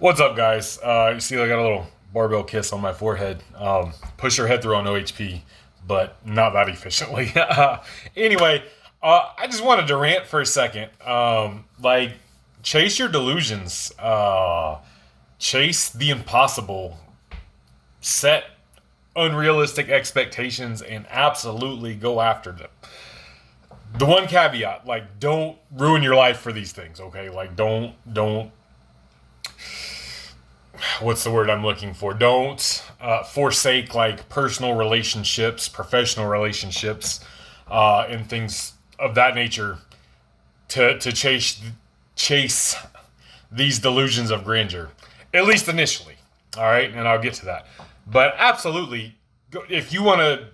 What's up, guys? You see, I got a little barbell kiss on my forehead. Push your head through on OHP, but not that efficiently. Anyway, I just wanted to rant for a second. Chase your delusions. Chase the impossible. Set unrealistic expectations and absolutely go after them. The one caveat, don't ruin your life for these things, okay? Don't what's the word I'm looking for? Don't forsake personal relationships, professional relationships, and things of that nature to chase these delusions of grandeur. At least initially, all right, and I'll get to that. But absolutely, if you want to,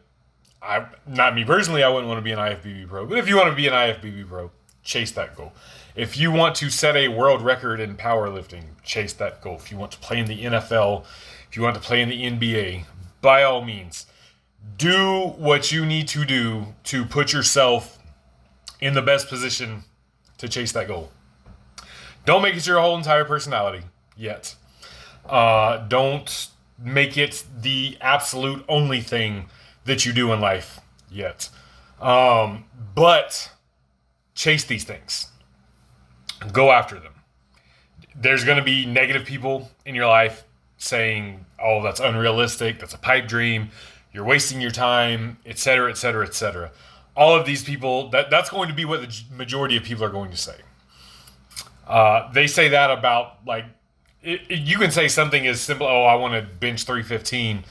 not me personally, I wouldn't want to be an IFBB pro, but if you want to be an IFBB pro, chase that goal. If you want to set a world record in powerlifting, chase that goal. If you want to play in the NFL, if you want to play in the NBA, by all means, do what you need to do to put yourself in the best position to chase that goal. Don't make it your whole entire personality yet. Don't make it the absolute only thing that you do in life yet. But chase these things. Go after them. There's going to be negative people in your life saying, oh, that's unrealistic, that's a pipe dream, you're wasting your time, etc., etc., etc. All of these people, that's going to be what the majority of people are going to say. They say that about, you can say something as simple, oh, I want to bench 315,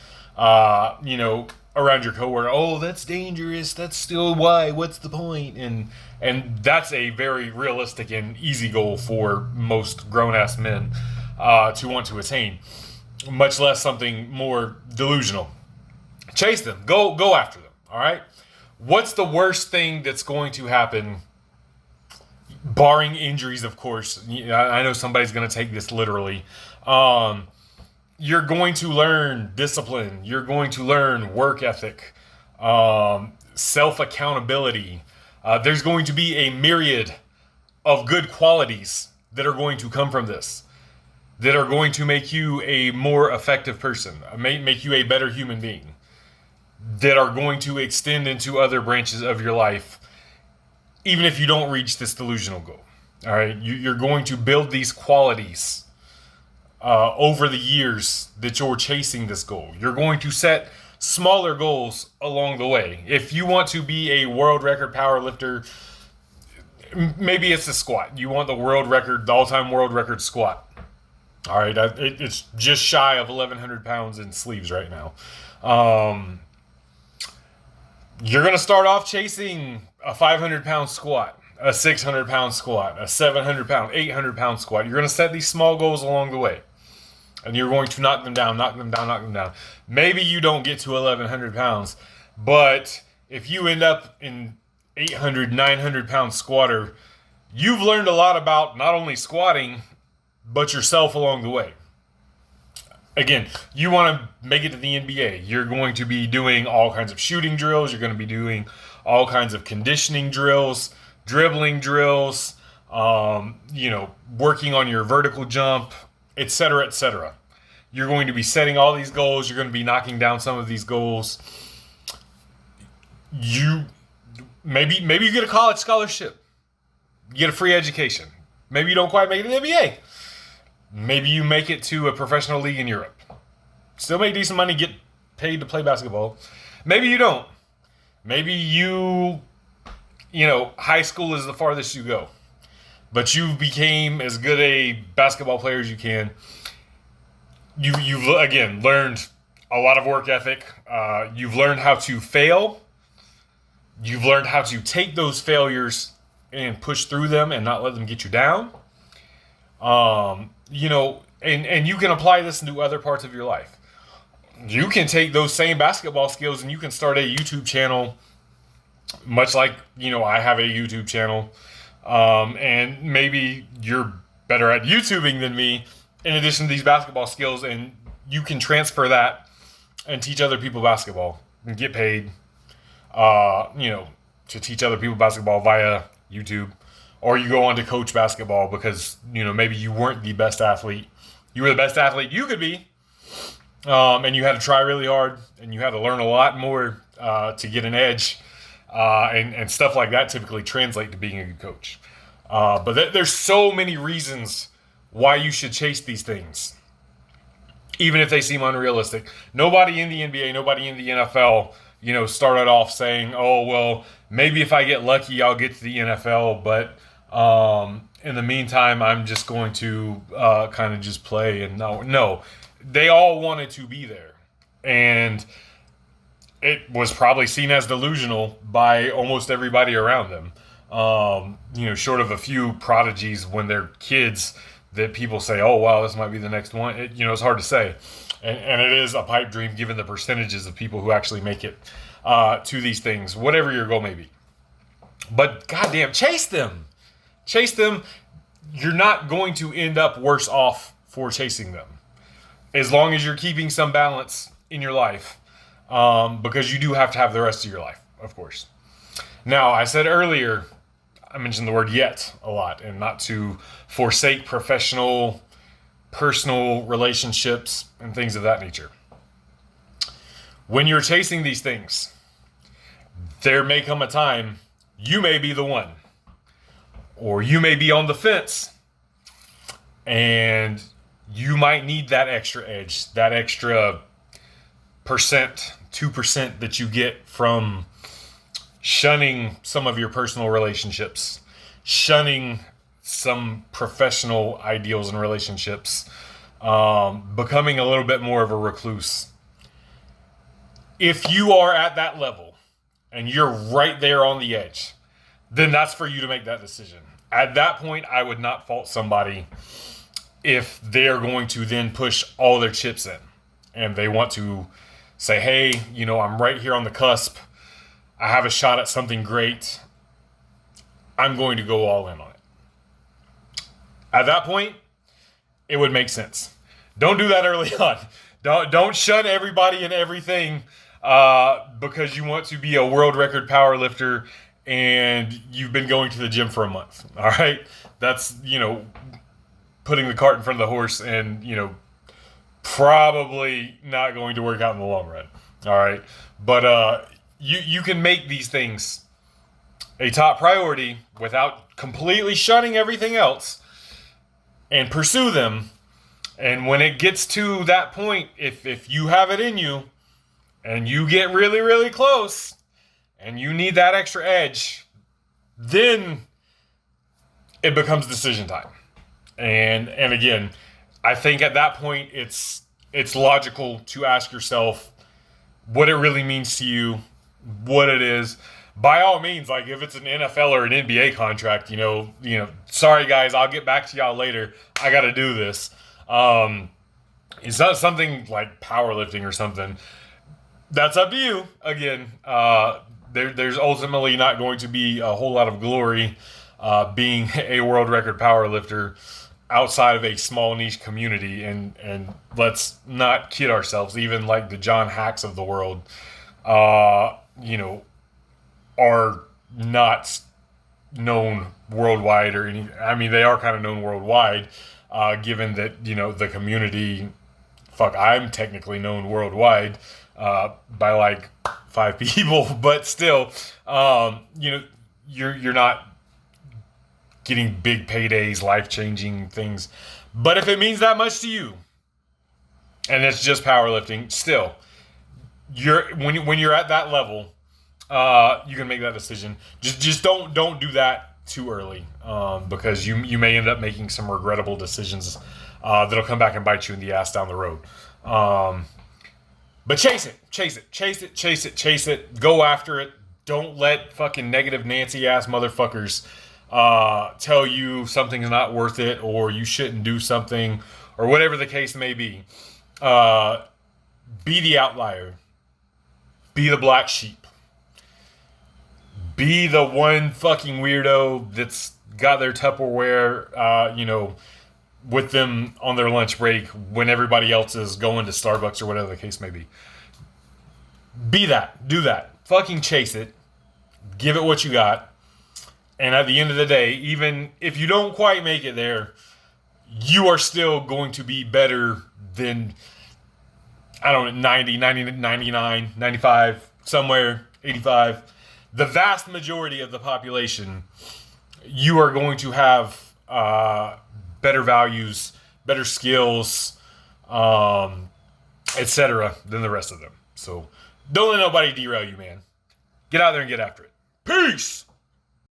around your coworker, oh, that's dangerous, that's still why, what's the point? And that's a very realistic and easy goal for most grown-ass men to want to attain, much less something more delusional. Chase them. Go after them, all right? What's the worst thing that's going to happen, barring injuries, of course? I know somebody's going to take this literally. You're going to learn discipline. You're going to learn work ethic, self-accountability. There's going to be a myriad of good qualities that are going to come from this, that are going to make you a more effective person, make you a better human being, that are going to extend into other branches of your life, even if you don't reach this delusional goal. All right, you're going to build these qualities over the years that you're chasing this goal. You're going to set smaller goals along the way. If you want to be a world record power lifter, maybe it's a squat. You want the world record, the all-time world record squat. All right, it's just shy of 1,100 pounds in sleeves right now. You're going to start off chasing a 500-pound squat, a 600-pound squat, a 700-pound, 800-pound squat. You're going to set these small goals along the way. And you're going to knock them down. Maybe you don't get to 1,100 pounds, but if you end up in 800, 900-pound squatter, you've learned a lot about not only squatting, but yourself along the way. Again, you want to make it to the NBA. You're going to be doing all kinds of shooting drills. You're going to be doing all kinds of conditioning drills, dribbling drills, working on your vertical jump, etc., etc. You're going to be setting all these goals. You're going to be knocking down some of these goals. Maybe you get a college scholarship. You get a free education. Maybe you don't quite make it to the NBA. Maybe you make it to a professional league in Europe. Still make decent money, get paid to play basketball. Maybe you don't. Maybe high school is the farthest you go. But you became as good a basketball player as you can. You've again learned a lot of work ethic. You've learned how to fail. You've learned how to take those failures and push through them and not let them get you down. And you can apply this into other parts of your life. You can take those same basketball skills and you can start a YouTube channel, much like, I have a YouTube channel. And maybe you're better at YouTubing than me in addition to these basketball skills, and you can transfer that and teach other people basketball and get paid, to teach other people basketball via YouTube. Or you go on to coach basketball because, maybe you weren't the best athlete you were the best athlete you could be, and you had to try really hard, and you had to learn a lot more to get an edge, and stuff like that typically translate to being a good coach. But there's so many reasons why you should chase these things, even if they seem unrealistic. Nobody in the NBA, nobody in the NFL, started off saying, "Oh, well, maybe if I get lucky, I'll get to the NFL." But in the meantime, I'm just going to kind of just play. And no, they all wanted to be there, and it was probably seen as delusional by almost everybody around them. Short of a few prodigies when they're kids that people say, "Oh, wow, this might be the next one." It's hard to say, and it is a pipe dream given the percentages of people who actually make it to these things, whatever your goal may be. But goddamn, chase them. You're not going to end up worse off for chasing them, as long as you're keeping some balance in your life, because you do have to have the rest of your life, of course. Now, I said earlier, I mentioned the word "yet" a lot, and not to forsake professional, personal relationships and things of that nature. When you're chasing these things, there may come a time you may be the one, or you may be on the fence, and you might need that extra edge, that extra 2% that you get from shunning some of your personal relationships, shunning some professional ideals and relationships, becoming a little bit more of a recluse. If you are at that level and you're right there on the edge, then that's for you to make that decision. At that point, I would not fault somebody if they're going to then push all their chips in and they want to say, "Hey, I'm right here on the cusp. I have a shot at something great. I'm going to go all in on it." At that point, it would make sense. Don't do that early on. Don't shun everybody and everything because you want to be a world record power lifter and you've been going to the gym for a month. All right? That's, putting the cart in front of the horse and, probably not going to work out in the long run. All right? But you can make these things a top priority without completely shunning everything else and pursue them. And when it gets to that point, if you have it in you and you get really, really close and you need that extra edge, then it becomes decision time. And again, I think at that point it's logical to ask yourself what it really means to you, what it is. By all means, like if it's an NFL or an NBA contract, sorry guys, I'll get back to y'all later. I got to do this. It's not something like powerlifting or something. That's up to you. Again, there's ultimately not going to be a whole lot of glory being a world record powerlifter outside of a small niche community. And let's not kid ourselves. Even like the John Hacks of the world, are not known worldwide or any. I mean, they are kind of known worldwide, given that the community. Fuck, I'm technically known worldwide by like 5 people, but still, you're not getting big paydays, life-changing things. But if it means that much to you, and it's just powerlifting, still, when you're at that level, you can make that decision. Just don't do that too early, because you may end up making some regrettable decisions that'll come back and bite you in the ass down the road. But chase it. Go after it. Don't let fucking negative Nancy ass motherfuckers tell you something's not worth it or you shouldn't do something or whatever the case may be. Be the outlier. Be the black sheep. Be the one fucking weirdo that's got their Tupperware, with them on their lunch break when everybody else is going to Starbucks or whatever the case may be. Be that. Do that. Fucking chase it. Give it what you got. And at the end of the day, even if you don't quite make it there, you are still going to be better than, I don't know, 90, 90, 99, 95, somewhere, 85. The vast majority of the population, you are going to have better values, better skills, etc. than the rest of them. So don't let nobody derail you, man. Get out there and get after it. Peace!